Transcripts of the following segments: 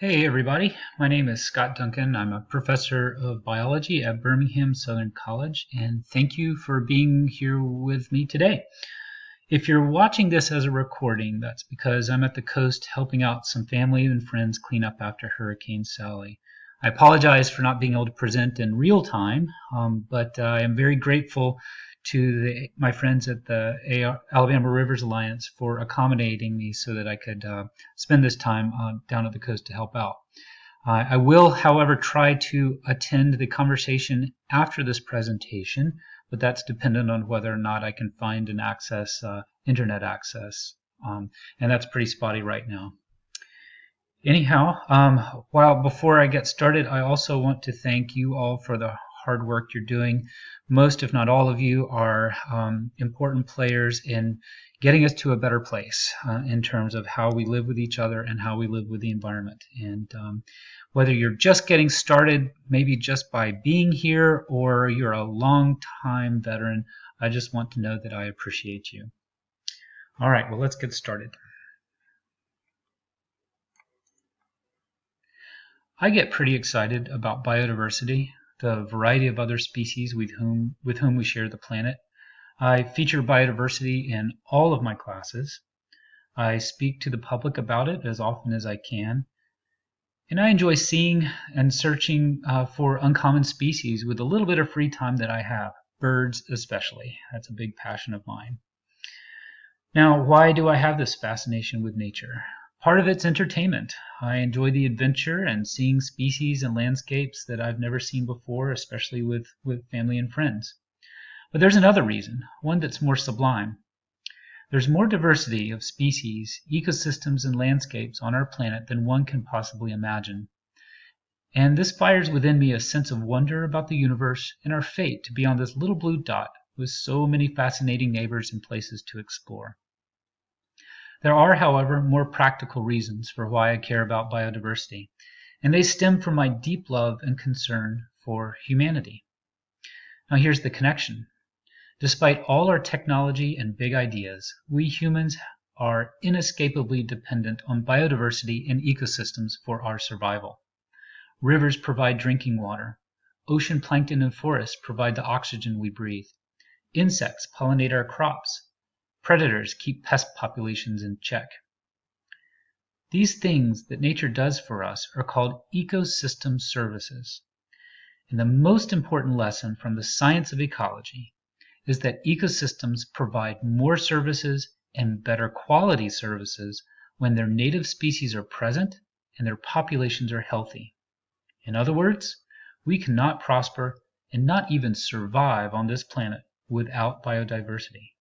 Hey everybody, my name is Scot Duncan. I'm a professor of biology at Birmingham Southern College, and thank you for being here with me today. If you're watching this as a recording, that's because I'm at the coast helping out some family and friends clean up after Hurricane Sally. I apologize for not being able to present in real time, but I am very grateful to my friends at the Alabama Rivers Alliance for accommodating me so that I could spend this time down at the coast to help out. I will, however, try to attend the conversation after this presentation, but that's dependent on whether or not I can find and access internet access, and that's pretty spotty right now. Anyhow, before I get started, I also want to thank you all for the hard work you're doing. Most, if not all of you, are important players in getting us to a better place in terms of how we live with each other and how we live with the environment. And whether you're just getting started, maybe just by being here, or you're a long-time veteran, I just want to know that I appreciate you. All right, well, let's get started. I get pretty excited about biodiversity, the variety of other species with whom we share the planet. I feature biodiversity in all of my classes. I speak to the public about it as often as I can. And I enjoy seeing and searching for uncommon species with a little bit of free time that I have, birds especially. That's a big passion of mine. Now, why do I have this fascination with nature? Part of it's entertainment. I enjoy the adventure and seeing species and landscapes that I've never seen before, especially with family and friends. But there's another reason, one that's more sublime. There's more diversity of species, ecosystems, and landscapes on our planet than one can possibly imagine. And this fires within me a sense of wonder about the universe and our fate to be on this little blue dot with so many fascinating neighbors and places to explore. There are, however, more practical reasons for why I care about biodiversity, and they stem from my deep love and concern for humanity. Now here's the connection. Despite all our technology and big ideas, we humans are inescapably dependent on biodiversity and ecosystems for our survival. Rivers provide drinking water. Ocean plankton and forests provide the oxygen we breathe. Insects pollinate our crops. Predators keep pest populations in check. These things that nature does for us are called ecosystem services. And the most important lesson from the science of ecology is that ecosystems provide more services and better quality services when their native species are present and their populations are healthy. In other words, we cannot prosper and not even survive on this planet without biodiversity.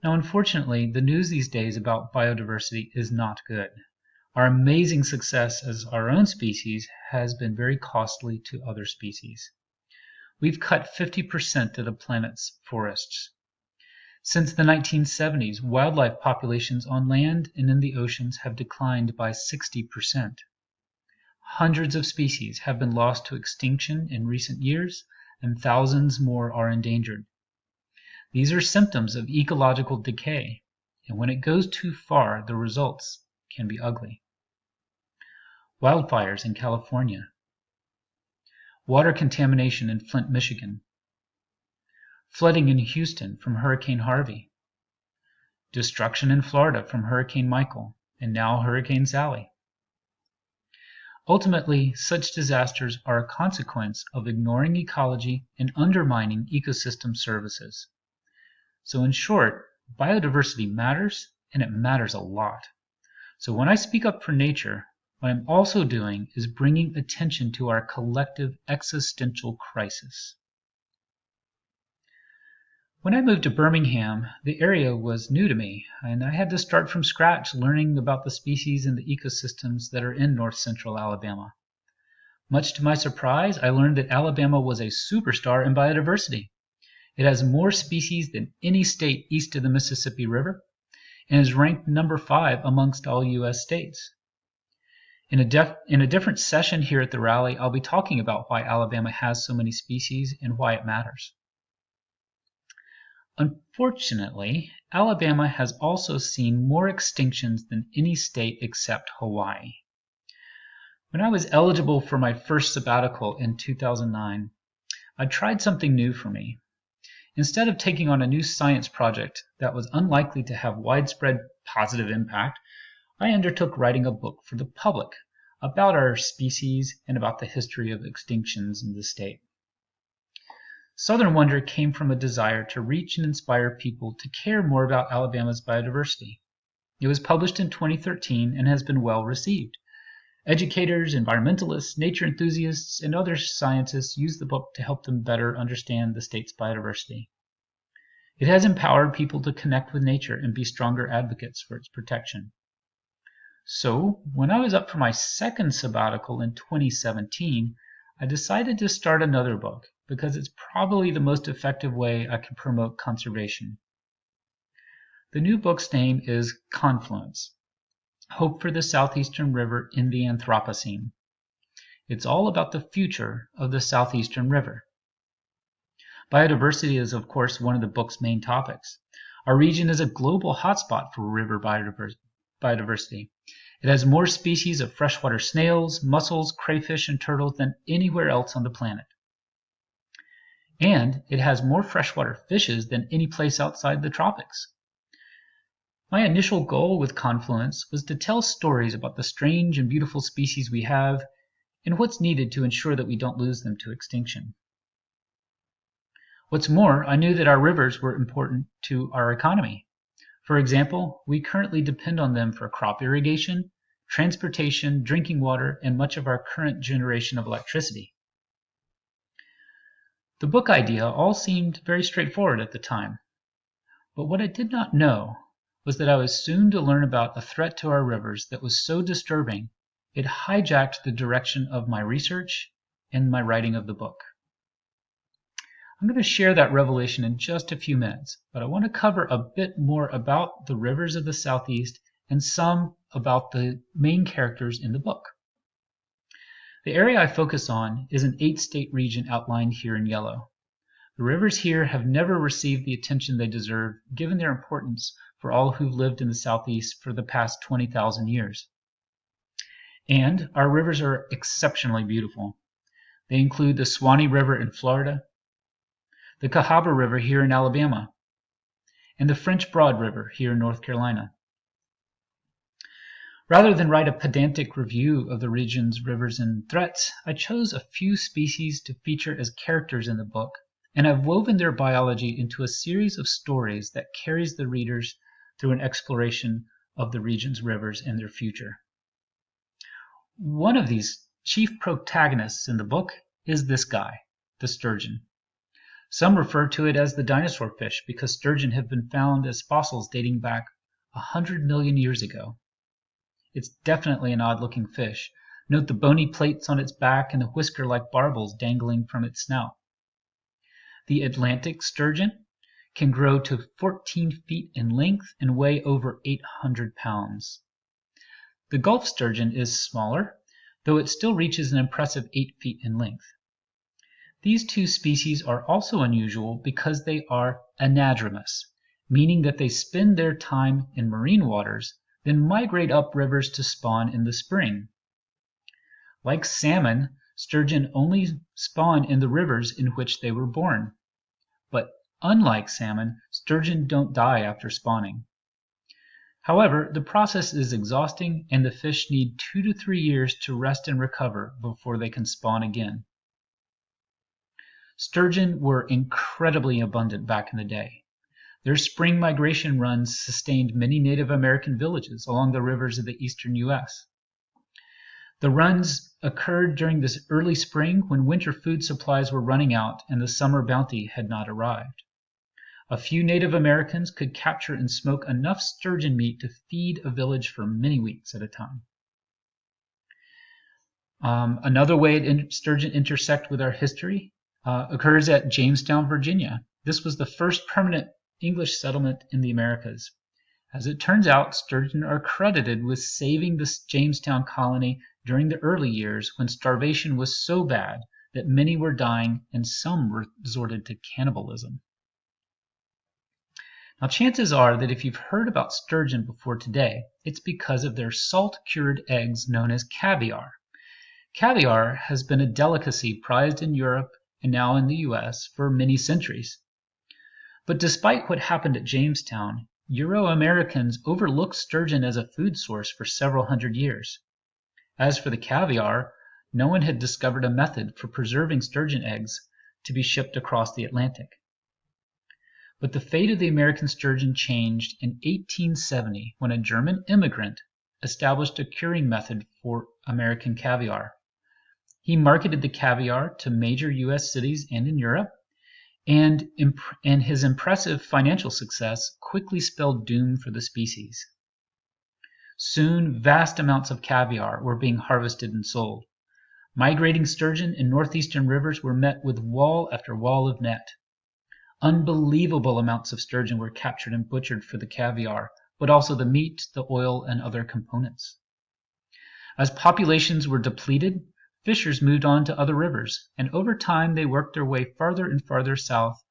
Now, unfortunately, the news these days about biodiversity is not good. Our amazing success as our own species has been very costly to other species. We've cut 50% of the planet's forests. Since the 1970s, wildlife populations on land and in the oceans have declined by 60%. Hundreds of species have been lost to extinction in recent years, and thousands more are endangered. These are symptoms of ecological decay, and when it goes too far, the results can be ugly. Wildfires in California. Water contamination in Flint, Michigan. Flooding in Houston from Hurricane Harvey. Destruction in Florida from Hurricane Michael, and now Hurricane Sally. Ultimately, such disasters are a consequence of ignoring ecology and undermining ecosystem services. So in short, biodiversity matters, and it matters a lot. So when I speak up for nature, what I'm also doing is bringing attention to our collective existential crisis. When I moved to Birmingham, the area was new to me, and I had to start from scratch learning about the species and the ecosystems that are in north central Alabama. Much to my surprise, I learned that Alabama was a superstar in biodiversity. It has more species than any state east of the Mississippi River and is ranked number 5 amongst all U.S. states. In a different session here at the rally, I'll be talking about why Alabama has so many species and why it matters. Unfortunately, Alabama has also seen more extinctions than any state except Hawaii. When I was eligible for my first sabbatical in 2009, I tried something new for me. Instead of taking on a new science project that was unlikely to have widespread positive impact, I undertook writing a book for the public about our species and about the history of extinctions in the state. Southern Wonder came from a desire to reach and inspire people to care more about Alabama's biodiversity. It was published in 2013 and has been well received. Educators, environmentalists, nature enthusiasts, and other scientists use the book to help them better understand the state's biodiversity. It has empowered people to connect with nature and be stronger advocates for its protection. So, when I was up for my second sabbatical in 2017, I decided to start another book because it's probably the most effective way I can promote conservation. The new book's name is Confluence: Hope for the Southeastern River in the Anthropocene. It's all about the future of the Southeastern River. Biodiversity is, of course, one of the book's main topics. Our region is a global hotspot for river biodiversity. It has more species of freshwater snails, mussels, crayfish, and turtles than anywhere else on the planet. And it has more freshwater fishes than any place outside the tropics. My initial goal with Confluence was to tell stories about the strange and beautiful species we have and what's needed to ensure that we don't lose them to extinction. What's more, I knew that our rivers were important to our economy. For example, we currently depend on them for crop irrigation, transportation, drinking water, and much of our current generation of electricity. The book idea all seemed very straightforward at the time, but what I did not know was that I was soon to learn about a threat to our rivers that was so disturbing it hijacked the direction of my research and my writing of the book. I'm going to share that revelation in just a few minutes, but I want to cover a bit more about the rivers of the Southeast and some about the main characters in the book. The area I focus on is an 8-state region outlined here in yellow. The rivers here have never received the attention they deserve, given their importance for all who've lived in the Southeast for the past 20,000 years. And our rivers are exceptionally beautiful. They include the Suwannee River in Florida, the Cahaba River here in Alabama, and the French Broad River here in North Carolina. Rather than write a pedantic review of the region's rivers and threats, I chose a few species to feature as characters in the book, and I've woven their biology into a series of stories that carries the readers through an exploration of the region's rivers and their future. One of these chief protagonists in the book is this guy, the sturgeon. Some refer to it as the dinosaur fish because sturgeon have been found as fossils dating back 100 million years ago. It's definitely an odd-looking fish. Note the bony plates on its back and the whisker-like barbels dangling from its snout. The Atlantic sturgeon can grow to 14 feet in length and weigh over 800 pounds. The Gulf sturgeon is smaller, though it still reaches an impressive 8 feet in length. These two species are also unusual because they are anadromous, meaning that they spend their time in marine waters, then migrate up rivers to spawn in the spring. Like salmon, sturgeon only spawn in the rivers in which they were born. But unlike salmon, sturgeon don't die after spawning. However, the process is exhausting and the fish need 2 to 3 years to rest and recover before they can spawn again. Sturgeon were incredibly abundant back in the day. Their spring migration runs sustained many Native American villages along the rivers of the eastern U.S. The runs occurred during this early spring when winter food supplies were running out and the summer bounty had not arrived. A few Native Americans could capture and smoke enough sturgeon meat to feed a village for many weeks at a time. Another way sturgeon intersect with our history occurs at Jamestown, Virginia. This was the first permanent English settlement in the Americas. As it turns out, sturgeon are credited with saving the Jamestown colony during the early years when starvation was so bad that many were dying and some resorted to cannibalism. Now, chances are that if you've heard about sturgeon before today, it's because of their salt-cured eggs known as caviar. Caviar has been a delicacy prized in Europe and now in the US for many centuries. But despite what happened at Jamestown, Euro-Americans overlooked sturgeon as a food source for several hundred years. As for the caviar, no one had discovered a method for preserving sturgeon eggs to be shipped across the Atlantic. But the fate of the American sturgeon changed in 1870 when a German immigrant established a curing method for American caviar. He marketed the caviar to major US cities and in Europe, and his impressive financial success quickly spelled doom for the species. Soon, vast amounts of caviar were being harvested and sold. Migrating sturgeon in northeastern rivers were met with wall after wall of net. Unbelievable amounts of sturgeon were captured and butchered for the caviar, but also the meat, the oil, and other components. As populations were depleted, fishers moved on to other rivers, and over time they worked their way farther and farther south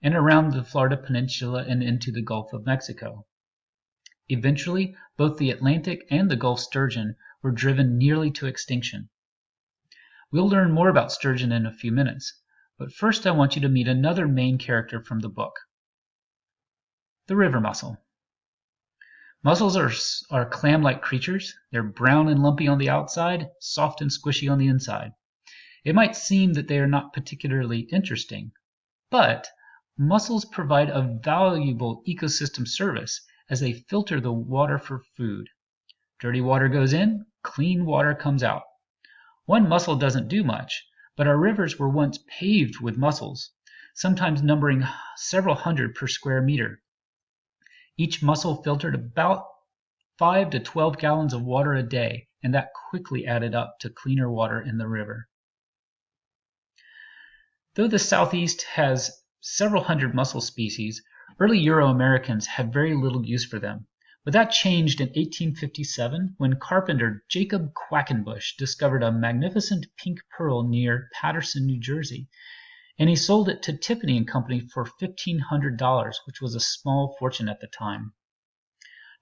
and around the Florida Peninsula and into the Gulf of Mexico. Eventually, both the Atlantic and the Gulf sturgeon were driven nearly to extinction. We'll learn more about sturgeon in a few minutes, but first I want you to meet another main character from the book, the river mussel. Mussels are clam-like creatures. They're brown and lumpy on the outside, soft and squishy on the inside. It might seem that they are not particularly interesting, but mussels provide a valuable ecosystem service as they filter the water for food. Dirty water goes in, clean water comes out. One mussel doesn't do much, but our rivers were once paved with mussels, sometimes numbering several hundred per square meter. Each mussel filtered about 5 to 12 gallons of water a day, and that quickly added up to cleaner water in the river. Though the Southeast has several hundred mussel species, early Euro-Americans had very little use for them. But that changed in 1857 when carpenter Jacob Quackenbush discovered a magnificent pink pearl near Paterson, New Jersey, and he sold it to Tiffany & Company for $1,500, which was a small fortune at the time.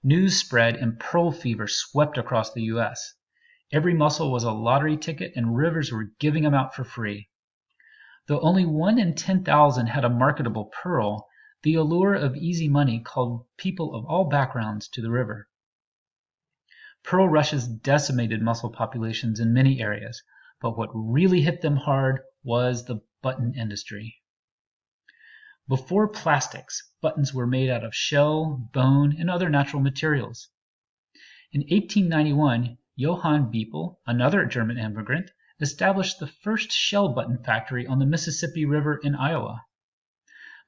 News spread and pearl fever swept across the U.S. Every mussel was a lottery ticket and rivers were giving them out for free. Though only 1 in 10,000 had a marketable pearl, the allure of easy money called people of all backgrounds to the river. Pearl rushes decimated mussel populations in many areas, but what really hit them hard was the button industry. Before plastics, buttons were made out of shell, bone, and other natural materials. In 1891, Johann Beeple, another German immigrant, established the first shell button factory on the Mississippi River in Iowa.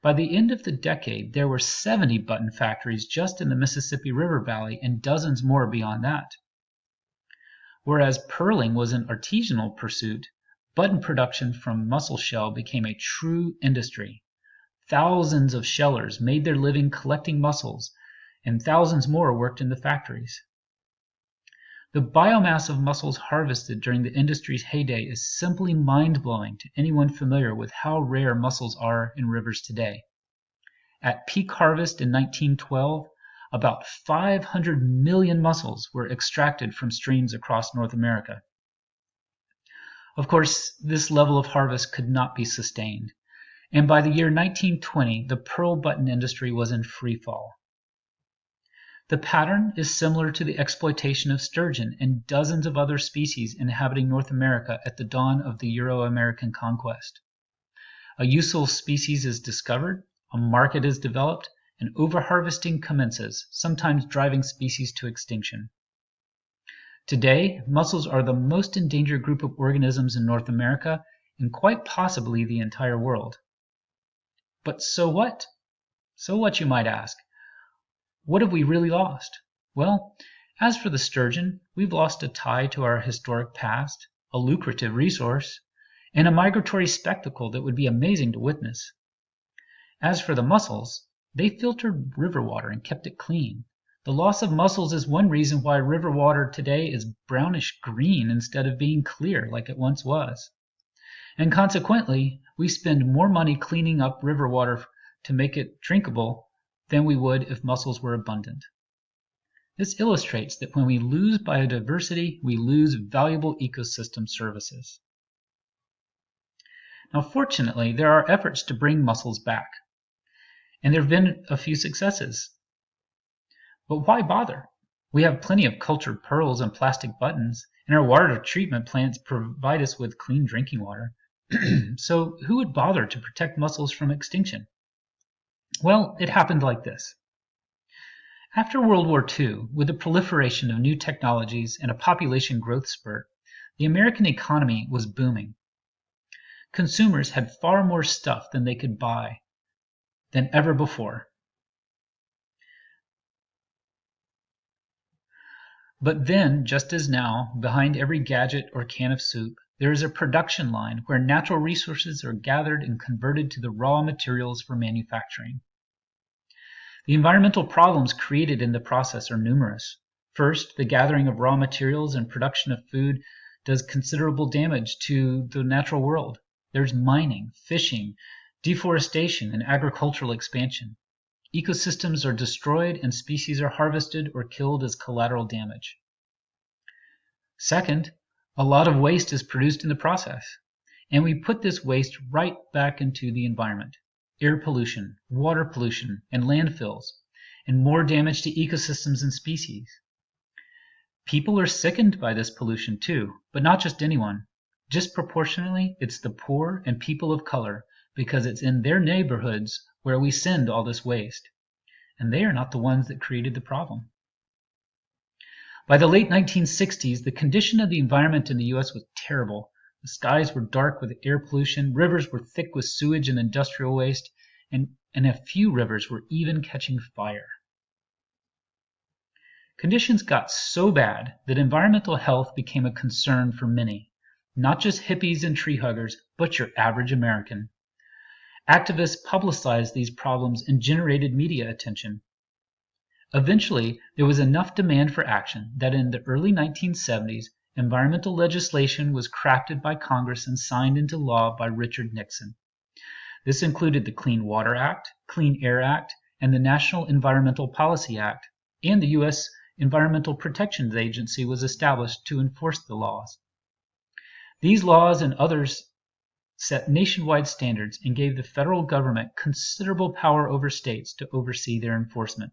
By the end of the decade, there were 70 button factories just in the Mississippi River Valley and dozens more beyond that. Whereas pearling was an artisanal pursuit, button production from mussel shell became a true industry. Thousands of shellers made their living collecting mussels, and thousands more worked in the factories. The biomass of mussels harvested during the industry's heyday is simply mind-blowing to anyone familiar with how rare mussels are in rivers today. At peak harvest in 1912, about 500 million mussels were extracted from streams across North America. Of course, this level of harvest could not be sustained, and by the year 1920, the pearl button industry was in free fall. The pattern is similar to the exploitation of sturgeon and dozens of other species inhabiting North America at the dawn of the Euro-American conquest. A useful species is discovered, a market is developed, and overharvesting commences, sometimes driving species to extinction. Today, mussels are the most endangered group of organisms in North America and quite possibly the entire world. But so what? So what, you might ask? What have we really lost? Well, as for the sturgeon, we've lost a tie to our historic past, a lucrative resource, and a migratory spectacle that would be amazing to witness. As for the mussels, they filtered river water and kept it clean. The loss of mussels is one reason why river water today is brownish green instead of being clear like it once was. And consequently, we spend more money cleaning up river water to make it drinkable than we would if mussels were abundant. This illustrates that when we lose biodiversity, we lose valuable ecosystem services. Now, fortunately, there are efforts to bring mussels back, and there have been a few successes. But why bother? We have plenty of cultured pearls and plastic buttons, and our water treatment plants provide us with clean drinking water. So who would bother to protect mussels from extinction? Well, it happened like this. After World War II, with the proliferation of new technologies and a population growth spurt, the American economy was booming. Consumers had far more stuff than they could buy than ever before. But then, just as now, behind every gadget or can of soup, there is a production line where natural resources are gathered and converted to the raw materials for manufacturing. The environmental problems created in the process are numerous. First, the gathering of raw materials and production of food does considerable damage to the natural world. There's mining, fishing, deforestation, and agricultural expansion. Ecosystems are destroyed and species are harvested or killed as collateral damage. Second, a lot of waste is produced in the process, and we put this waste right back into the environment. Air pollution, water pollution, and landfills, and more damage to ecosystems and species. People are sickened by this pollution too, but not just anyone. Disproportionately, it's the poor and people of color, because it's in their neighborhoods where we send all this waste. And they are not the ones that created the problem. By the late 1960s, the condition of the environment in the US was terrible. The skies were dark with air pollution, rivers were thick with sewage and industrial waste, and a few rivers were even catching fire. Conditions got so bad that environmental health became a concern for many, not just hippies and tree huggers, but your average American. Activists publicized these problems and generated media attention. Eventually, there was enough demand for action that in the early 1970s, environmental legislation was crafted by Congress and signed into law by Richard Nixon. This included the Clean Water Act, Clean Air Act, and the National Environmental Policy Act, and the U.S. Environmental Protection Agency was established to enforce the laws. These laws and others set nationwide standards and gave the federal government considerable power over states to oversee their enforcement.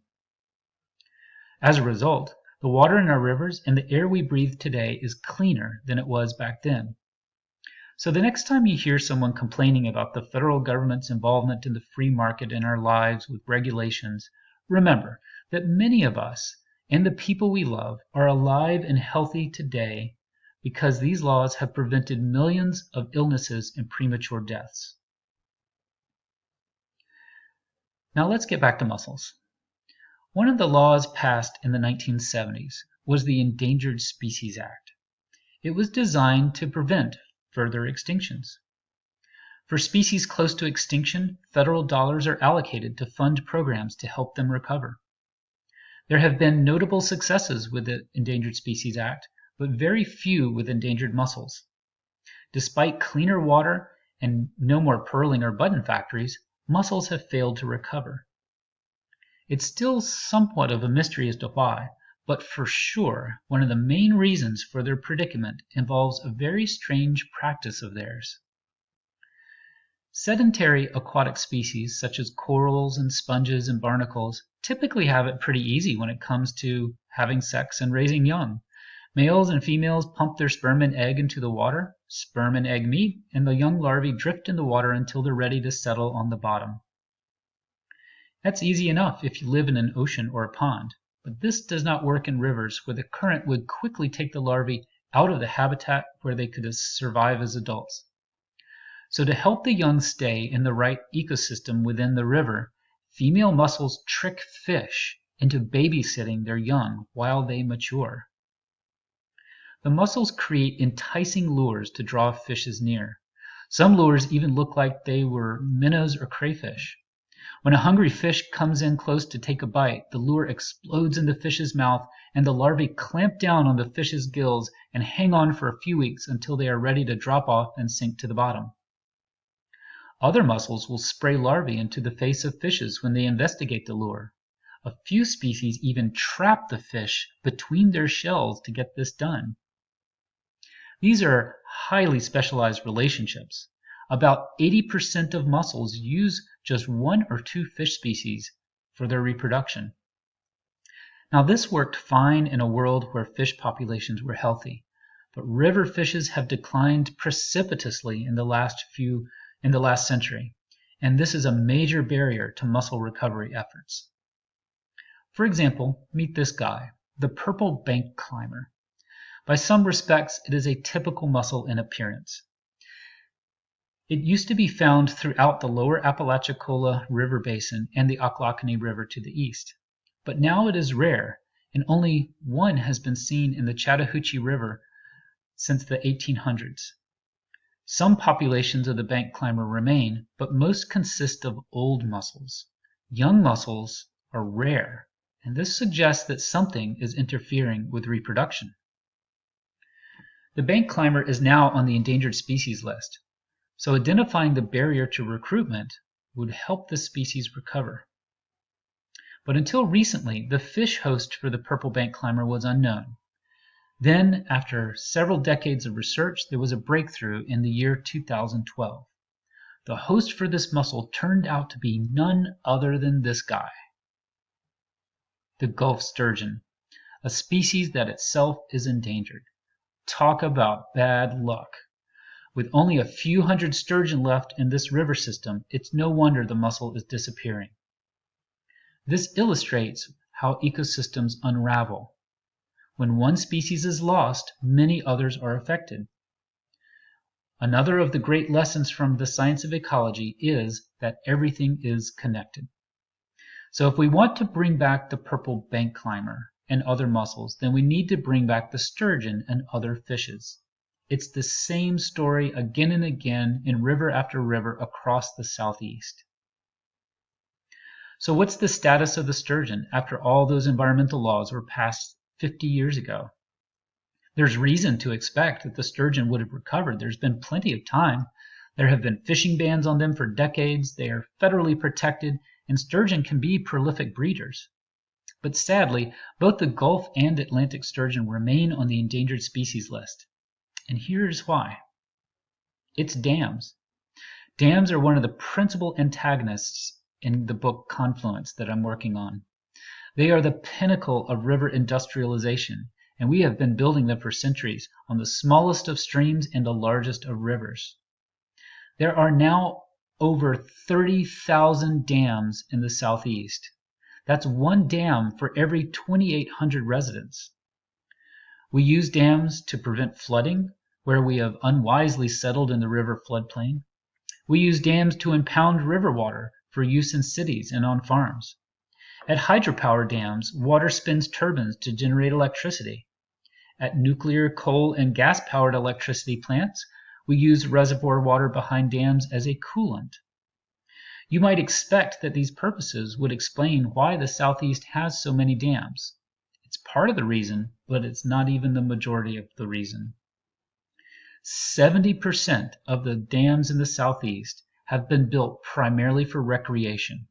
As a result, the water in our rivers and the air we breathe today is cleaner than it was back then. So the next time you hear someone complaining about the federal government's involvement in the free market in our lives with regulations, remember that many of us and the people we love are alive and healthy today because these laws have prevented millions of illnesses and premature deaths. Now let's get back to mussels. One of the laws passed in the 1970s was the Endangered Species Act. It was designed to prevent further extinctions. For species close to extinction, federal dollars are allocated to fund programs to help them recover. There have been notable successes with the Endangered Species Act, but very few with endangered mussels. Despite cleaner water and no more pearling or button factories, mussels have failed to recover. It's still somewhat of a mystery as to why, but for sure, one of the main reasons for their predicament involves a very strange practice of theirs. Sedentary aquatic species such as corals and sponges and barnacles typically have it pretty easy when it comes to having sex and raising young. Males and females pump their sperm and egg into the water, sperm and egg meet, and the young larvae drift in the water until they're ready to settle on the bottom. That's easy enough if you live in an ocean or a pond, but this does not work in rivers where the current would quickly take the larvae out of the habitat where they could survive as adults. So to help the young stay in the right ecosystem within the river, female mussels trick fish into babysitting their young while they mature. The mussels create enticing lures to draw fishes near. Some lures even look like they were minnows or crayfish. When a hungry fish comes in close to take a bite, the lure explodes in the fish's mouth and the larvae clamp down on the fish's gills and hang on for a few weeks until they are ready to drop off and sink to the bottom. Other mussels will spray larvae into the face of fishes when they investigate the lure. A few species even trap the fish between their shells to get this done. These are highly specialized relationships. About 80% of mussels use just one or two fish species for their reproduction. Now, this worked fine in a world where fish populations were healthy, but river fishes have declined precipitously in the last century, and this is a major barrier to mussel recovery efforts. For example, meet this guy, the purple bank climber. By some respects, it is a typical mussel in appearance. It used to be found throughout the lower Apalachicola River basin and the Ochlockonee River to the east. But now it is rare, and only one has been seen in the Chattahoochee River since the 1800s. Some populations of the bank climber remain, but most consist of old mussels. Young mussels are rare, and this suggests that something is interfering with reproduction. The bank climber is now on the endangered species list, so identifying the barrier to recruitment would help this species recover. But until recently, the fish host for the purple bank climber was unknown. Then, after several decades of research, there was a breakthrough in the year 2012. The host for this mussel turned out to be none other than this guy, the Gulf sturgeon, a species that itself is endangered. Talk about bad luck. With only a few hundred sturgeon left in this river system, it's no wonder the mussel is disappearing. This illustrates how ecosystems unravel. When one species is lost, many others are affected. Another of the great lessons from the science of ecology is that everything is connected. So if we want to bring back the purple bank climber and other mussels, then we need to bring back the sturgeon and other fishes. It's the same story again and again in river after river across the Southeast. So what's the status of the sturgeon after all those environmental laws were passed 50 years ago? There's reason to expect that the sturgeon would have recovered. There's been plenty of time. There have been fishing bans on them for decades. They are federally protected, and sturgeon can be prolific breeders. But sadly, both the Gulf and Atlantic sturgeon remain on the endangered species list. And here's why. It's dams. Dams are one of the principal antagonists in the book Confluence that I'm working on. They are the pinnacle of river industrialization, and we have been building them for centuries on the smallest of streams and the largest of rivers. There are now over 30,000 dams in the Southeast. That's one dam for every 2,800 residents. We use dams to prevent flooding, where we have unwisely settled in the river floodplain. We use dams to impound river water for use in cities and on farms. At hydropower dams, water spins turbines to generate electricity. At nuclear, coal, and gas-powered electricity plants, we use reservoir water behind dams as a coolant. You might expect that these purposes would explain why the Southeast has so many dams. It's part of the reason, but it's not even the majority of the reason. 70% of the dams in the Southeast have been built primarily for recreation.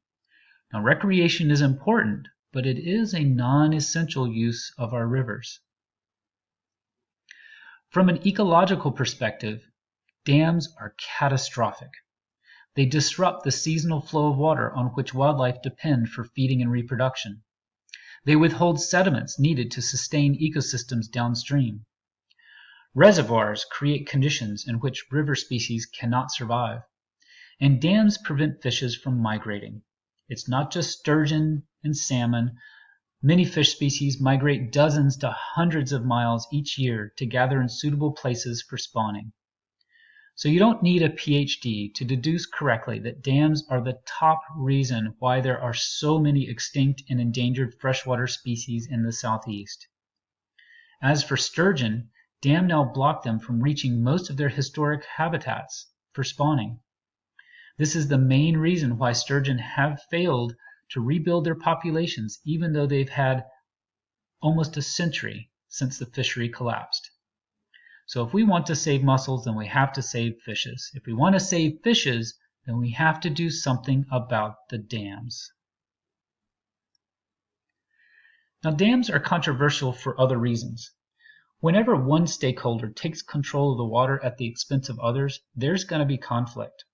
Now, recreation is important, but it is a non-essential use of our rivers. From an ecological perspective, dams are catastrophic. They disrupt the seasonal flow of water on which wildlife depend for feeding and reproduction. They withhold sediments needed to sustain ecosystems downstream. Reservoirs create conditions in which river species cannot survive. And dams prevent fishes from migrating. It's not just sturgeon and salmon. Many fish species migrate dozens to hundreds of miles each year to gather in suitable places for spawning. So you don't need a PhD to deduce correctly that dams are the top reason why there are so many extinct and endangered freshwater species in the Southeast. As for sturgeon, dams now block them from reaching most of their historic habitats for spawning. This is the main reason why sturgeon have failed to rebuild their populations, even though they've had almost a century since the fishery collapsed. So if we want to save mussels, then we have to save fishes. If we want to save fishes, then we have to do something about the dams. Now, dams are controversial for other reasons. Whenever one stakeholder takes control of the water at the expense of others, there's going to be conflict.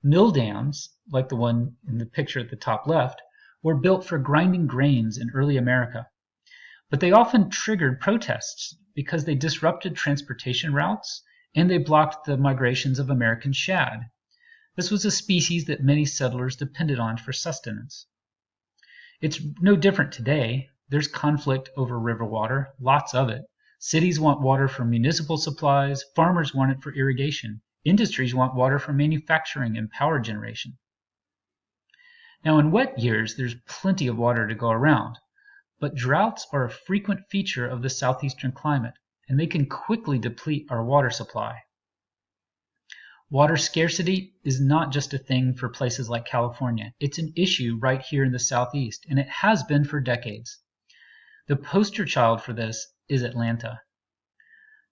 Mill dams, like the one in the picture at the top left, were built for grinding grains in early America. But they often triggered protests because they disrupted transportation routes and they blocked the migrations of American shad. This was a species that many settlers depended on for sustenance. It's no different today. There's conflict over river water, lots of it. Cities want water for municipal supplies, farmers want it for irrigation, industries want water for manufacturing and power generation. Now, in wet years, there's plenty of water to go around, but droughts are a frequent feature of the southeastern climate, and they can quickly deplete our water supply. Water scarcity is not just a thing for places like California. It's an issue right here in the Southeast, and it has been for decades. The poster child for this is Atlanta.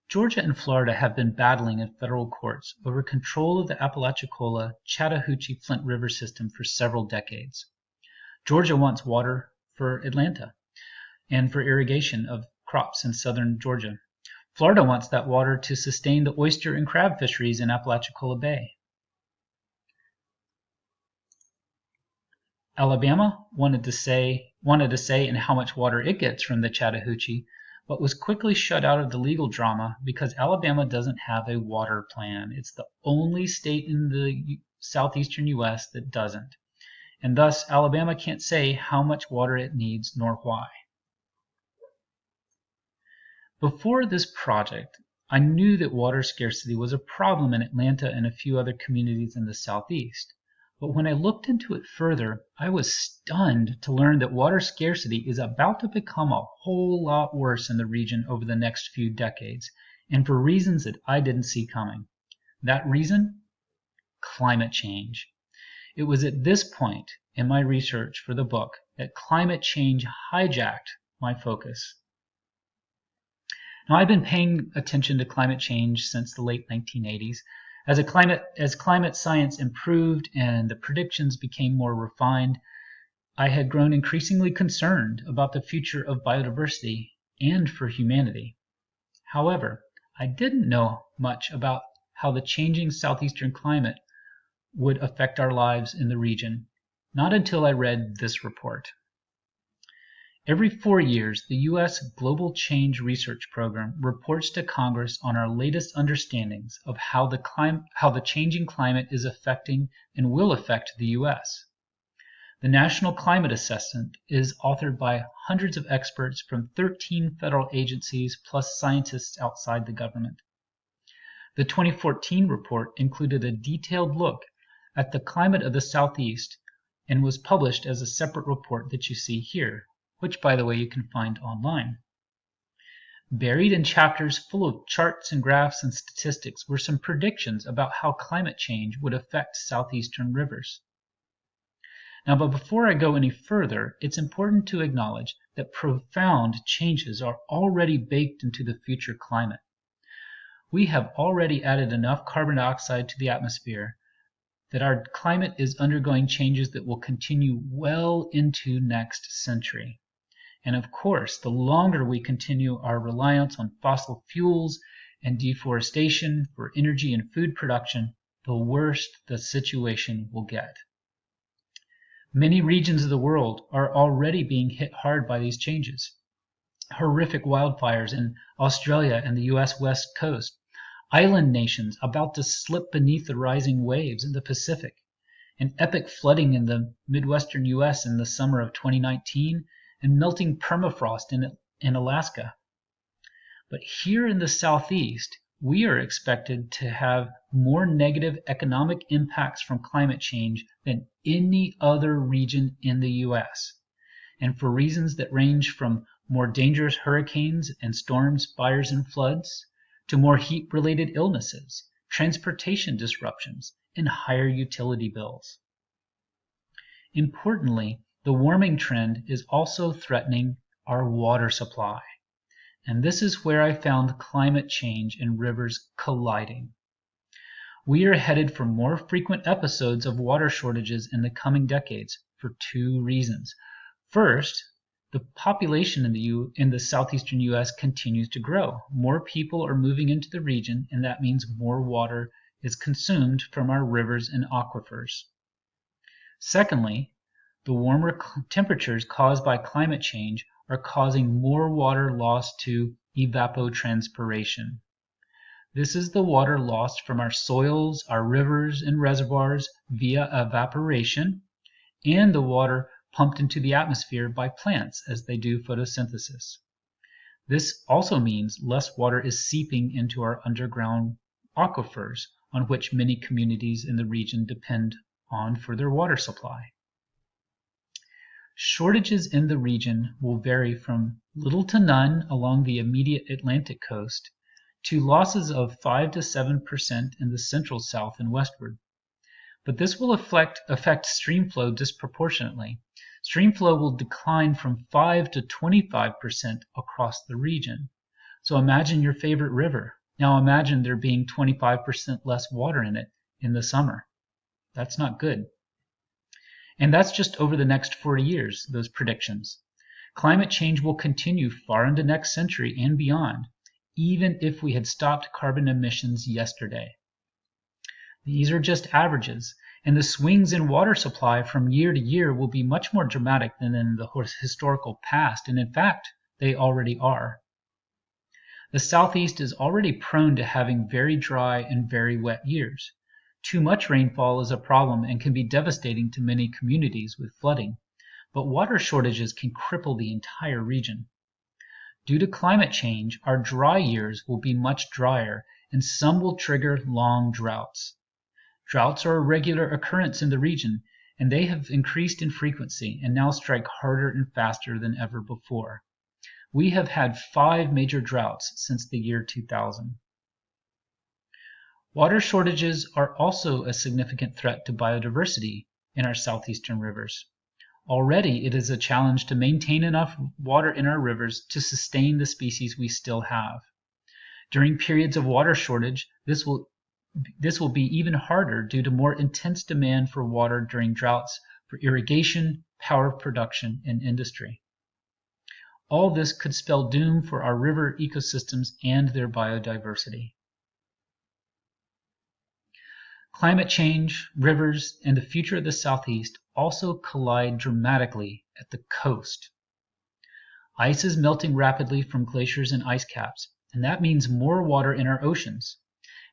Georgia and Florida have been battling in federal courts over control of the Apalachicola-Chattahoochee Flint River system for several decades. Georgia wants water for Atlanta and for irrigation of crops in southern Georgia. Florida wants that water to sustain the oyster and crab fisheries in Apalachicola Bay. Alabama wanted a say in how much water it gets from the Chattahoochee, but was quickly shut out of the legal drama because Alabama doesn't have a water plan. It's the only state in the southeastern U.S. that doesn't. And thus, Alabama can't say how much water it needs nor why. Before this project, I knew that water scarcity was a problem in Atlanta and a few other communities in the Southeast. But when I looked into it further, I was stunned to learn that water scarcity is about to become a whole lot worse in the region over the next few decades, and for reasons that I didn't see coming. That reason? Climate change. It was at this point in my research for the book that climate change hijacked my focus. Now, I've been paying attention to climate change since the late 1980s. As climate science improved and the predictions became more refined, I had grown increasingly concerned about the future of biodiversity and for humanity. However, I didn't know much about how the changing southeastern climate would affect our lives in the region, not until I read this report. Every 4 years, the U.S. Global Change Research Program reports to Congress on our latest understandings of how the changing climate is affecting and will affect the U.S. The National Climate Assessment is authored by hundreds of experts from 13 federal agencies plus scientists outside the government. The 2014 report included a detailed look at the climate of the Southeast and was published as a separate report that you see here, which, by the way, you can find online. Buried in chapters full of charts and graphs and statistics were some predictions about how climate change would affect southeastern rivers. Now, but before I go any further, it's important to acknowledge that profound changes are already baked into the future climate. We have already added enough carbon dioxide to the atmosphere that our climate is undergoing changes that will continue well into next century. And of course, the longer we continue our reliance on fossil fuels and deforestation for energy and food production, the worse the situation will get. Many regions of the world are already being hit hard by these changes. Horrific wildfires in Australia and the U.S. West Coast, island nations about to slip beneath the rising waves in the Pacific, and epic flooding in the Midwestern U.S. in the summer of 2019, and melting permafrost in Alaska. But here in the Southeast, we are expected to have more negative economic impacts from climate change than any other region in the U.S., and for reasons that range from more dangerous hurricanes and storms, fires and floods, to more heat-related illnesses, transportation disruptions, and higher utility bills. Importantly, the warming trend is also threatening our water supply. And this is where I found climate change and rivers colliding. We are headed for more frequent episodes of water shortages in the coming decades for two reasons. First, The population in the southeastern U.S. continues to grow. More people are moving into the region, and that means more water is consumed from our rivers and aquifers. Secondly, the warmer temperatures caused by climate change are causing more water loss to evapotranspiration. This is the water lost from our soils, our rivers, and reservoirs via evaporation, and the water pumped into the atmosphere by plants as they do photosynthesis. This also means less water is seeping into our underground aquifers, on which many communities in the region depend on for their water supply. Shortages in the region will vary from little to none along the immediate Atlantic coast to losses of 5 to 7% in the central south and westward. But this will affect streamflow disproportionately. Streamflow will decline from 5 to 25% across the region. So imagine your favorite river. Now imagine there being 25% less water in it in the summer. That's not good. And that's just over the next 40 years, those predictions. Climate change will continue far into next century and beyond, even if we had stopped carbon emissions yesterday. These are just averages, and the swings in water supply from year to year will be much more dramatic than in the historical past, and in fact, they already are. The Southeast is already prone to having very dry and very wet years. Too much rainfall is a problem and can be devastating to many communities with flooding, but water shortages can cripple the entire region. Due to climate change, our dry years will be much drier, and some will trigger long droughts. Droughts are a regular occurrence in the region, and they have increased in frequency and now strike harder and faster than ever before. We have had 5 major droughts since the year 2000. Water shortages are also a significant threat to biodiversity in our southeastern rivers. Already, it is a challenge to maintain enough water in our rivers to sustain the species we still have. During periods of water shortage, this will be even harder due to more intense demand for water during droughts for irrigation, power production, and industry. All this could spell doom for our river ecosystems and their biodiversity. Climate change, rivers, and the future of the Southeast also collide dramatically at the coast. Ice is melting rapidly from glaciers and ice caps, and that means more water in our oceans.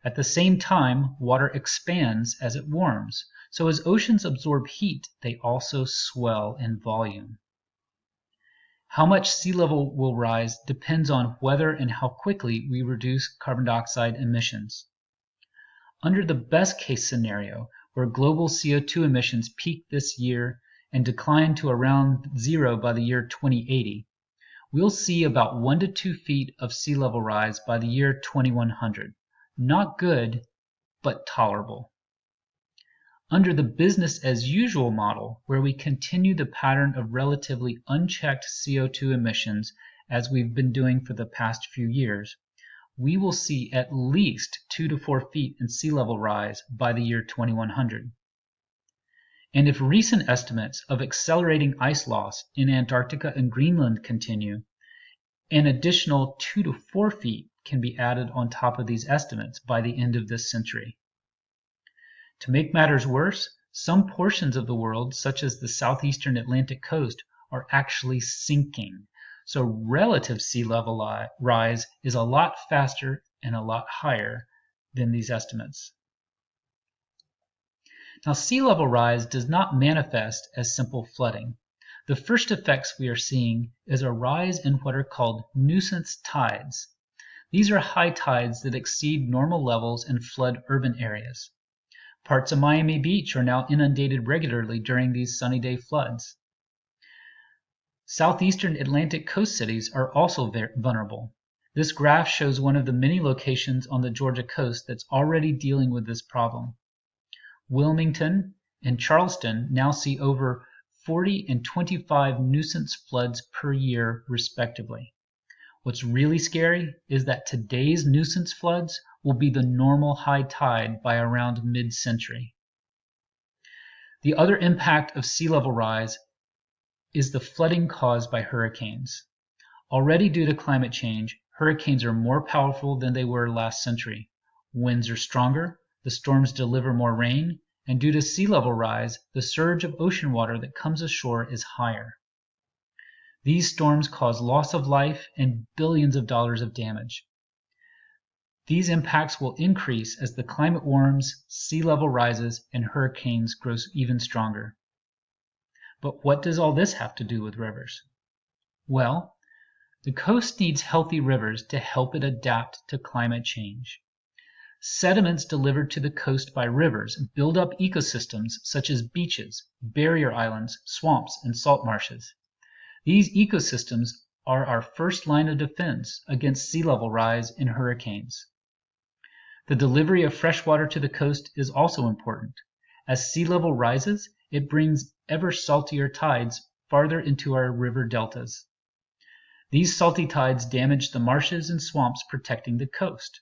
At the same time, water expands as it warms, so as oceans absorb heat, they also swell in volume. How much sea level will rise depends on whether and how quickly we reduce carbon dioxide emissions. Under the best case scenario, where global CO2 emissions peak this year and decline to around zero by the year 2080, we'll see about 1 to 2 feet of sea level rise by the year 2100. Not good, but tolerable. Under the business as usual model, where we continue the pattern of relatively unchecked CO2 emissions as we've been doing for the past few years, we will see at least 2 to 4 feet in sea level rise by the year 2100. And if recent estimates of accelerating ice loss in Antarctica and Greenland continue, an additional 2 to 4 feet can be added on top of these estimates by the end of this century. To make matters worse, some portions of the world, such as the southeastern Atlantic coast, are actually sinking. So relative sea level rise is a lot faster and a lot higher than these estimates. Now, sea level rise does not manifest as simple flooding. The first effects we are seeing is a rise in what are called nuisance tides. These are high tides that exceed normal levels and flood urban areas. Parts of Miami Beach are now inundated regularly during these sunny day floods. Southeastern Atlantic coast cities are also vulnerable. This graph shows one of the many locations on the Georgia coast that's already dealing with this problem. Wilmington and Charleston now see over 40 and 25 nuisance floods per year, respectively. What's really scary is that today's nuisance floods will be the normal high tide by around mid-century. The other impact of sea level rise is the flooding caused by hurricanes. Already due to climate change, hurricanes are more powerful than they were last century. Winds are stronger, the storms deliver more rain, and due to sea level rise, the surge of ocean water that comes ashore is higher. These storms cause loss of life and billions of dollars of damage. These impacts will increase as the climate warms, sea level rises, and hurricanes grow even stronger. But what does all this have to do with rivers? Well, the coast needs healthy rivers to help it adapt to climate change. Sediments delivered to the coast by rivers build up ecosystems such as beaches, barrier islands, swamps, and salt marshes. These ecosystems are our first line of defense against sea level rise and hurricanes. The delivery of fresh water to the coast is also important. As sea level rises, it brings ever saltier tides farther into our river deltas. These salty tides damage the marshes and swamps protecting the coast.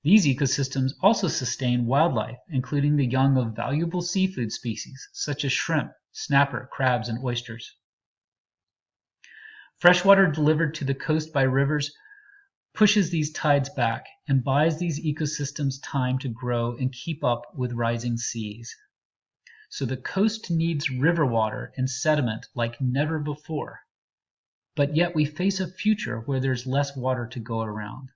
These ecosystems also sustain wildlife, including the young of valuable seafood species such as shrimp, snapper, crabs, and oysters. Freshwater delivered to the coast by rivers pushes these tides back and buys these ecosystems time to grow and keep up with rising seas. So the coast needs river water and sediment like never before. But yet we face a future where there's less water to go around.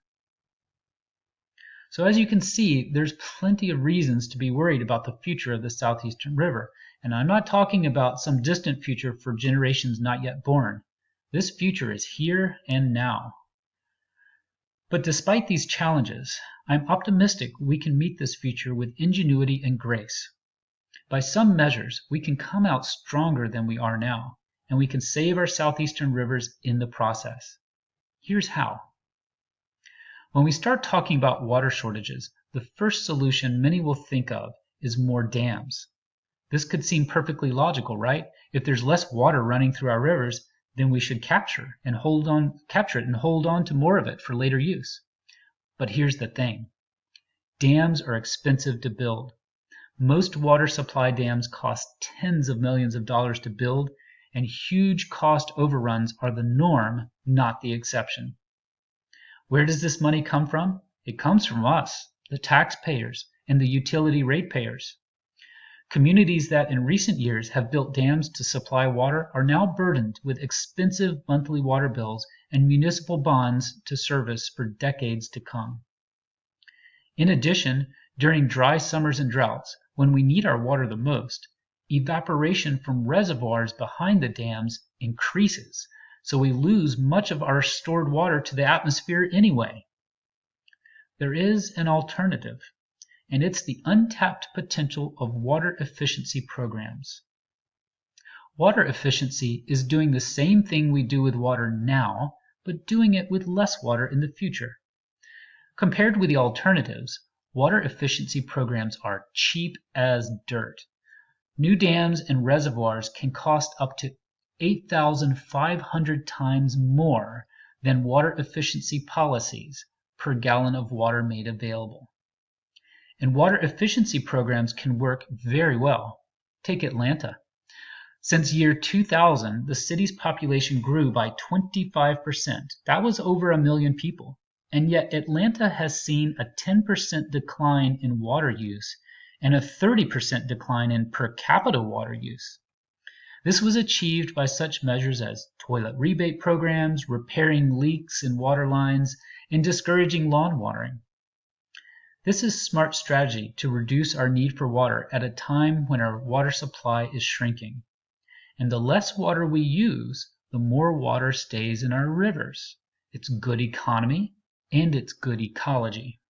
So as you can see, there's plenty of reasons to be worried about the future of the Southeastern River. And I'm not talking about some distant future for generations not yet born. This future is here and now. But despite these challenges, I'm optimistic we can meet this future with ingenuity and grace. By some measures, we can come out stronger than we are now, and we can save our southeastern rivers in the process. Here's how. When we start talking about water shortages, the first solution many will think of is more dams. This could seem perfectly logical, right? If there's less water running through our rivers, then we should capture it and hold on to more of it for later use. But here's the thing. Dams are expensive to build. Most water supply dams cost tens of millions of dollars to build, and huge cost overruns are the norm, not the exception. Where does this money come from? It comes from us, the taxpayers, and the utility ratepayers. Communities that in recent years have built dams to supply water are now burdened with expensive monthly water bills and municipal bonds to service for decades to come. In addition, during dry summers and droughts, when we need our water the most, evaporation from reservoirs behind the dams increases, so we lose much of our stored water to the atmosphere anyway. There is an alternative, and it's the untapped potential of water efficiency programs. Water efficiency is doing the same thing we do with water now, but doing it with less water in the future. Compared with the alternatives, water efficiency programs are cheap as dirt. New dams and reservoirs can cost up to 8,500 times more than water efficiency policies per gallon of water made available. And water efficiency programs can work very well. Take Atlanta. Since year 2000, the city's population grew by 25%. That was over 1 million people. And yet Atlanta has seen a 10% decline in water use and a 30% decline in per capita water use. This was achieved by such measures as toilet rebate programs, repairing leaks in water lines, and discouraging lawn watering. This is smart strategy to reduce our need for water at a time when our water supply is shrinking. And the less water we use, the more water stays in our rivers. It's good economy and it's good ecology.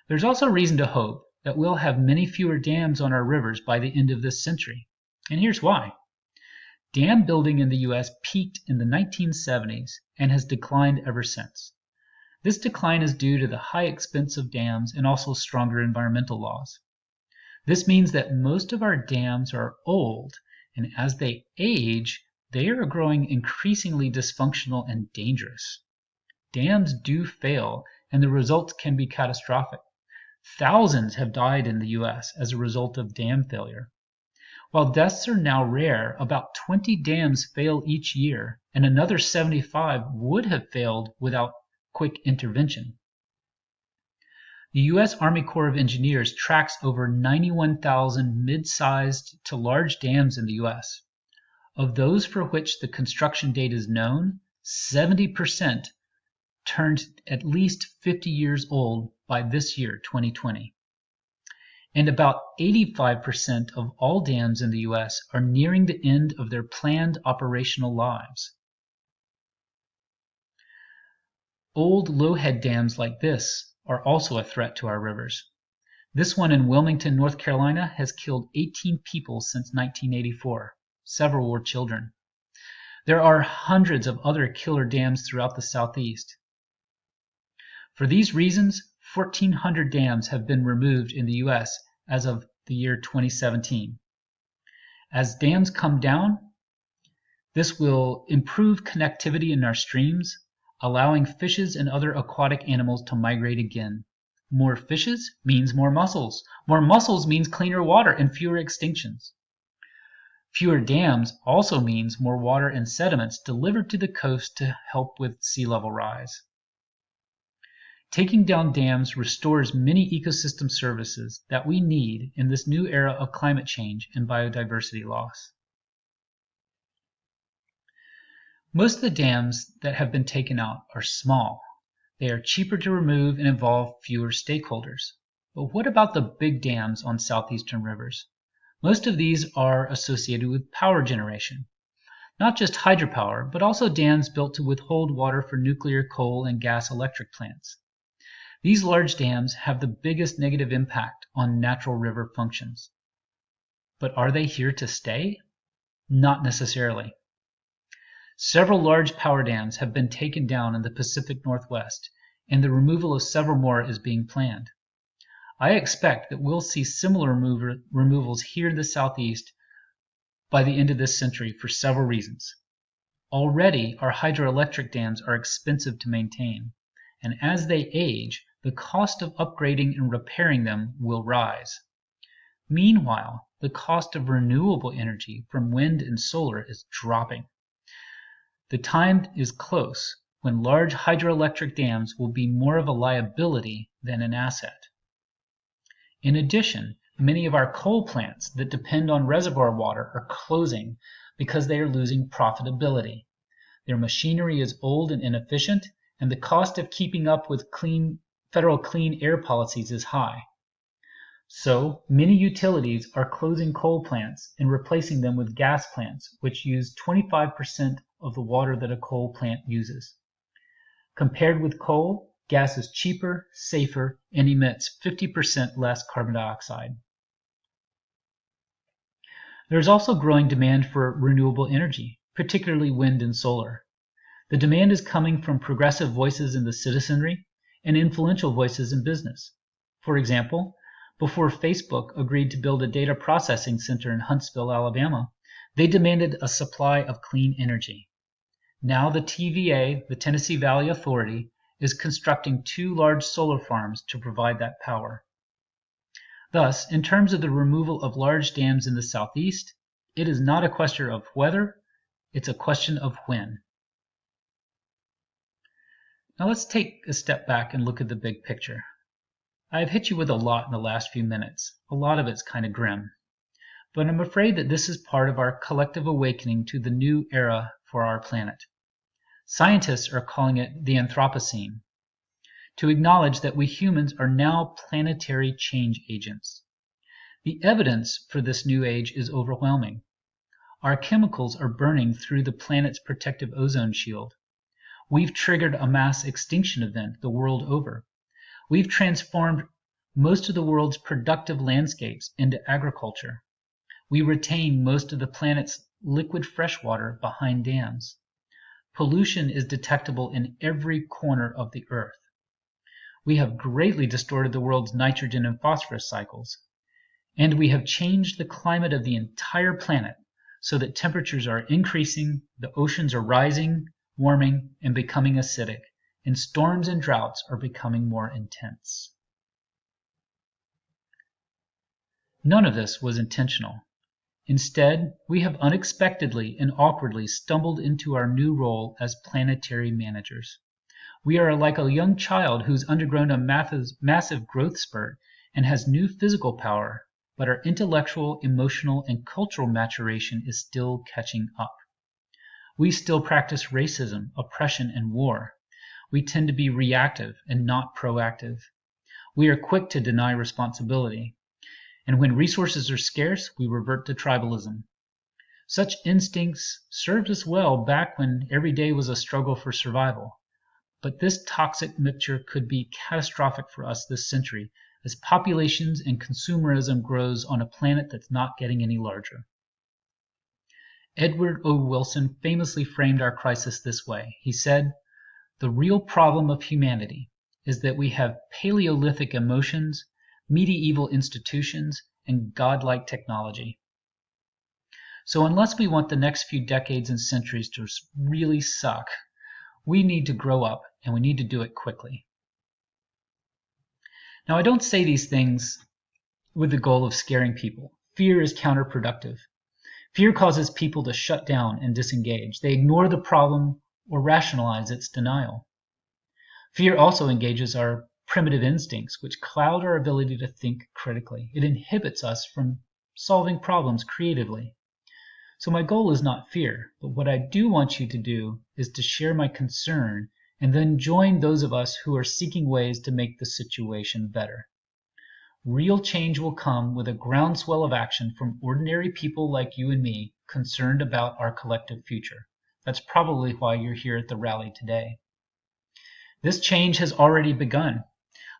There's also reason to hope that we'll have many fewer dams on our rivers by the end of this century. And here's why. Dam building in the U.S. peaked in the 1970s and has declined ever since. This decline is due to the high expense of dams and also stronger environmental laws. This means that most of our dams are old, and as they age, they are growing increasingly dysfunctional and dangerous. Dams do fail, and the results can be catastrophic. Thousands have died in the U.S. as a result of dam failure. While deaths are now rare, about 20 dams fail each year, and another 75 would have failed without quick intervention. The U.S. Army Corps of Engineers tracks over 91,000 mid-sized to large dams in the U.S. Of those for which the construction date is known, 70% turned at least 50 years old by this year, 2020. And about 85% of all dams in the U.S. are nearing the end of their planned operational lives. Old low-head dams like this are also a threat to our rivers. This one in Wilmington, North Carolina has killed 18 people since 1984. Several were children. There are hundreds of other killer dams throughout the Southeast. For these reasons, 1,400 dams have been removed in the U.S. as of the year 2017. As dams come down, this will improve connectivity in our streams, allowing fishes and other aquatic animals to migrate again. More fishes means more mussels. More mussels means cleaner water and fewer extinctions. Fewer dams also means more water and sediments delivered to the coast to help with sea level rise. Taking down dams restores many ecosystem services that we need in this new era of climate change and biodiversity loss. Most of the dams that have been taken out are small. They are cheaper to remove and involve fewer stakeholders. But what about the big dams on southeastern rivers? Most of these are associated with power generation. Not just hydropower, but also dams built to withhold water for nuclear, coal, and gas electric plants. These large dams have the biggest negative impact on natural river functions. But are they here to stay? Not necessarily. Several large power dams have been taken down in the Pacific Northwest, and the removal of several more is being planned. I expect that we'll see similar removals here in the Southeast by the end of this century for several reasons. Already, our hydroelectric dams are expensive to maintain, and as they age, the cost of upgrading and repairing them will rise. Meanwhile, the cost of renewable energy from wind and solar is dropping. The time is close when large hydroelectric dams will be more of a liability than an asset. In addition, many of our coal plants that depend on reservoir water are closing because they are losing profitability. Their machinery is old and inefficient, and the cost of keeping up with federal clean air policies is high. So, many utilities are closing coal plants and replacing them with gas plants, which use 25% of the water that a coal plant uses. Compared with coal, gas is cheaper, safer, and emits 50% less carbon dioxide. There is also growing demand for renewable energy, particularly wind and solar. The demand is coming from progressive voices in the citizenry and influential voices in business. For example, before Facebook agreed to build a data processing center in Huntsville, Alabama, they demanded a supply of clean energy. Now the TVA, the Tennessee Valley Authority, is constructing 2 large solar farms to provide that power. Thus, in terms of the removal of large dams in the Southeast, it is not a question of whether, it's a question of when. Now let's take a step back and look at the big picture. I've hit you with a lot in the last few minutes. A lot of it's kind of grim. But I'm afraid that this is part of our collective awakening to the new era for our planet. Scientists are calling it the Anthropocene, to acknowledge that we humans are now planetary change agents. The evidence for this new age is overwhelming. Our chemicals are burning through the planet's protective ozone shield. We've triggered a mass extinction event the world over. We've transformed most of the world's productive landscapes into agriculture. We retain most of the planet's liquid freshwater behind dams. Pollution is detectable in every corner of the earth. We have greatly distorted the world's nitrogen and phosphorus cycles. And we have changed the climate of the entire planet so that temperatures are increasing, the oceans are rising, warming, and becoming acidic, and storms and droughts are becoming more intense. None of this was intentional. Instead, we have unexpectedly and awkwardly stumbled into our new role as planetary managers. We are like a young child who's undergone a massive growth spurt and has new physical power, but our intellectual, emotional, and cultural maturation is still catching up. We still practice racism, oppression, and war. We tend to be reactive and not proactive. We are quick to deny responsibility. And when resources are scarce, we revert to tribalism. Such instincts served us well back when every day was a struggle for survival. But this toxic mixture could be catastrophic for us this century as populations and consumerism grows on a planet that's not getting any larger. Edward O. Wilson famously framed our crisis this way. He said, "The real problem of humanity is that we have Paleolithic emotions, medieval institutions, and godlike technology." So unless we want the next few decades and centuries to really suck, we need to grow up, and we need to do it quickly. Now, I don't say these things with the goal of scaring people. Fear is counterproductive. Fear causes people to shut down and disengage. They ignore the problem or rationalize its denial. Fear also engages our primitive instincts, which cloud our ability to think critically. It inhibits us from solving problems creatively. So my goal is not fear, but what I do want you to do is to share my concern and then join those of us who are seeking ways to make the situation better. Real change will come with a groundswell of action from ordinary people like you and me concerned about our collective future. That's probably why you're here at the rally today. This change has already begun.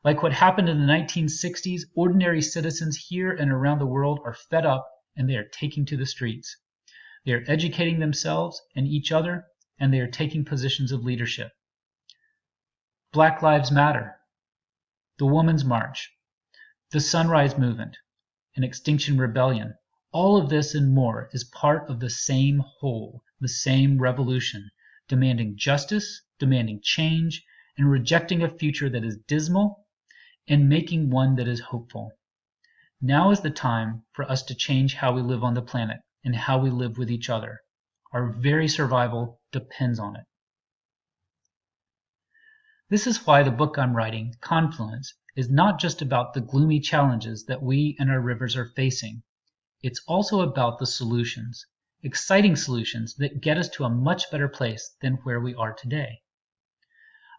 Like what happened in the 1960s, ordinary citizens here and around the world are fed up and they are taking to the streets. They are educating themselves and each other, and they are taking positions of leadership. Black Lives Matter, the Women's March, the Sunrise Movement, and Extinction Rebellion, all of this and more is part of the same whole, the same revolution, demanding justice, demanding change, and rejecting a future that is dismal and making one that is hopeful. Now is the time for us to change how we live on the planet and how we live with each other. Our very survival depends on it. This is why the book I'm writing, Confluence, is not just about the gloomy challenges that we and our rivers are facing. It's also about the solutions, exciting solutions that get us to a much better place than where we are today.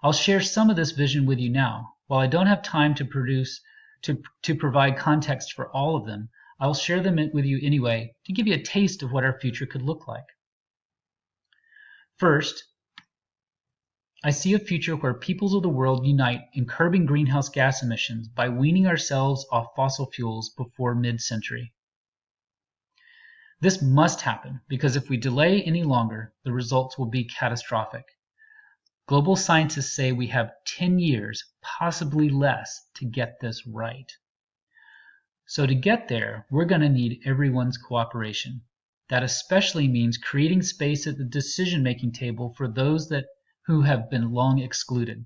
I'll share some of this vision with you now. While I don't have time to provide context for all of them, I'll share them with you anyway to give you a taste of what our future could look like. First, I see a future where peoples of the world unite in curbing greenhouse gas emissions by weaning ourselves off fossil fuels before mid-century. This must happen because if we delay any longer, the results will be catastrophic. Global scientists say we have 10 years, possibly less, to get this right. So to get there, we're going to need everyone's cooperation. That especially means creating space at the decision-making table for those who have been long excluded.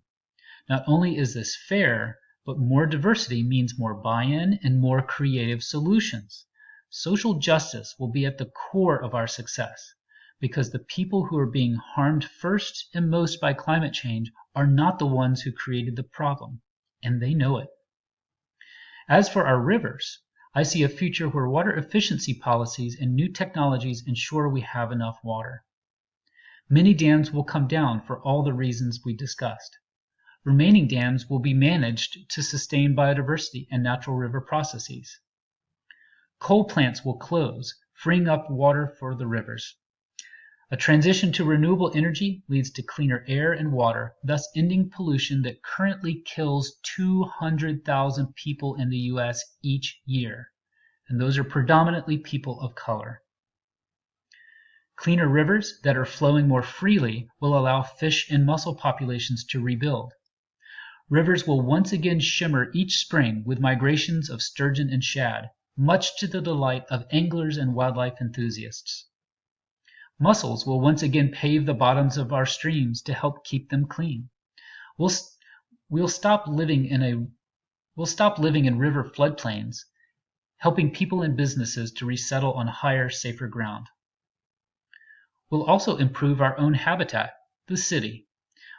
Not only is this fair, but more diversity means more buy-in and more creative solutions. Social justice will be at the core of our success, because the people who are being harmed first and most by climate change are not the ones who created the problem, and they know it. As for our rivers, I see a future where water efficiency policies and new technologies ensure we have enough water. Many dams will come down for all the reasons we discussed. Remaining dams will be managed to sustain biodiversity and natural river processes. Coal plants will close, freeing up water for the rivers. A transition to renewable energy leads to cleaner air and water, thus ending pollution that currently kills 200,000 people in the U.S. each year, and those are predominantly people of color. Cleaner rivers that are flowing more freely will allow fish and mussel populations to rebuild. Rivers will once again shimmer each spring with migrations of sturgeon and shad, much to the delight of anglers and wildlife enthusiasts. Mussels will once again pave the bottoms of our streams to help keep them clean. We'll stop living in river floodplains, helping people and businesses to resettle on higher, safer ground. We'll also improve our own habitat, the city.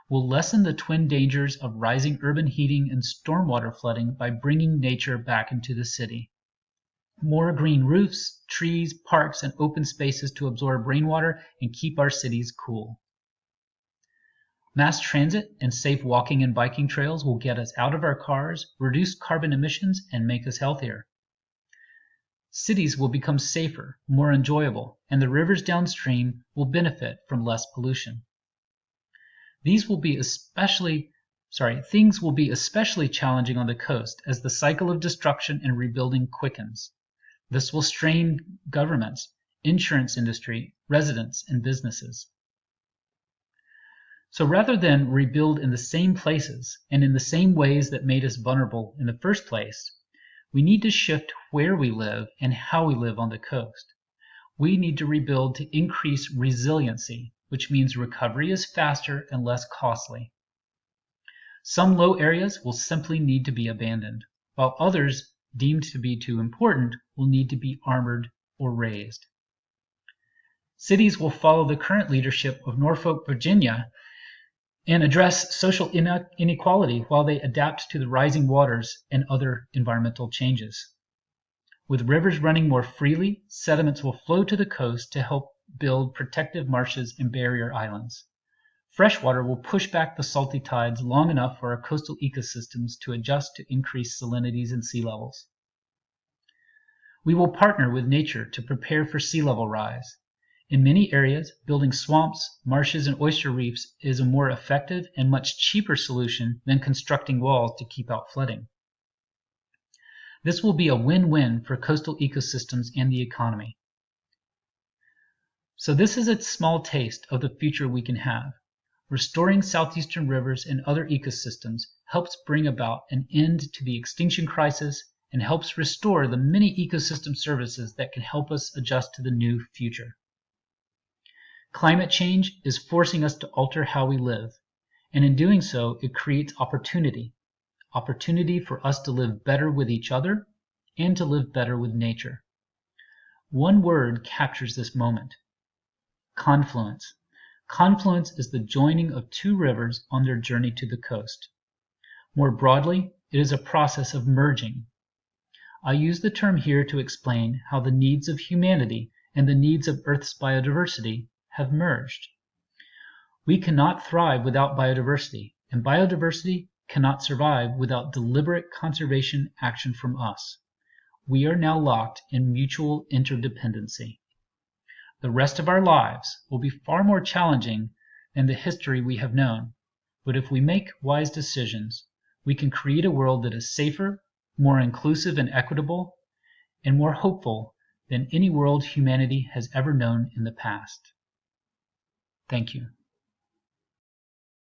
We'll lessen the twin dangers of rising urban heating and stormwater flooding by bringing nature back into the city. More green roofs, trees, parks, and open spaces to absorb rainwater and keep our cities cool. Mass transit and safe walking and biking trails will get us out of our cars, reduce carbon emissions, and make us healthier. Cities will become safer, more enjoyable, and the rivers downstream will benefit from less pollution. Things will be especially challenging on the coast as the cycle of destruction and rebuilding quickens. This will strain governments, insurance industry, residents, and businesses. So rather than rebuild in the same places and in the same ways that made us vulnerable in the first place, we need to shift where we live and how we live on the coast. We need to rebuild to increase resiliency, which means recovery is faster and less costly. Some low areas will simply need to be abandoned, while others deemed to be too important will need to be armored or raised. Cities will follow the current leadership of Norfolk, Virginia, and address social inequality while they adapt to the rising waters and other environmental changes. With rivers running more freely, sediments will flow to the coast to help build protective marshes and barrier islands. Freshwater will push back the salty tides long enough for our coastal ecosystems to adjust to increased salinities and sea levels. We will partner with nature to prepare for sea level rise. In many areas, building swamps, marshes, and oyster reefs is a more effective and much cheaper solution than constructing walls to keep out flooding. This will be a win-win for coastal ecosystems and the economy. So this is a small taste of the future we can have. Restoring southeastern rivers and other ecosystems helps bring about an end to the extinction crisis and helps restore the many ecosystem services that can help us adjust to the new future. Climate change is forcing us to alter how we live, and in doing so, it creates opportunity for us to live better with each other and to live better with nature. One word captures this moment: confluence. Confluence is the joining of two rivers on their journey to the coast. More broadly, it is a process of merging. I use the term here to explain how the needs of humanity and the needs of Earth's biodiversity have merged. We cannot thrive without biodiversity, and biodiversity cannot survive without deliberate conservation action from us. We are now locked in mutual interdependency. The rest of our lives will be far more challenging than the history we have known, but if we make wise decisions, we can create a world that is safer, more inclusive and equitable, and more hopeful than any world humanity has ever known in the past. Thank you.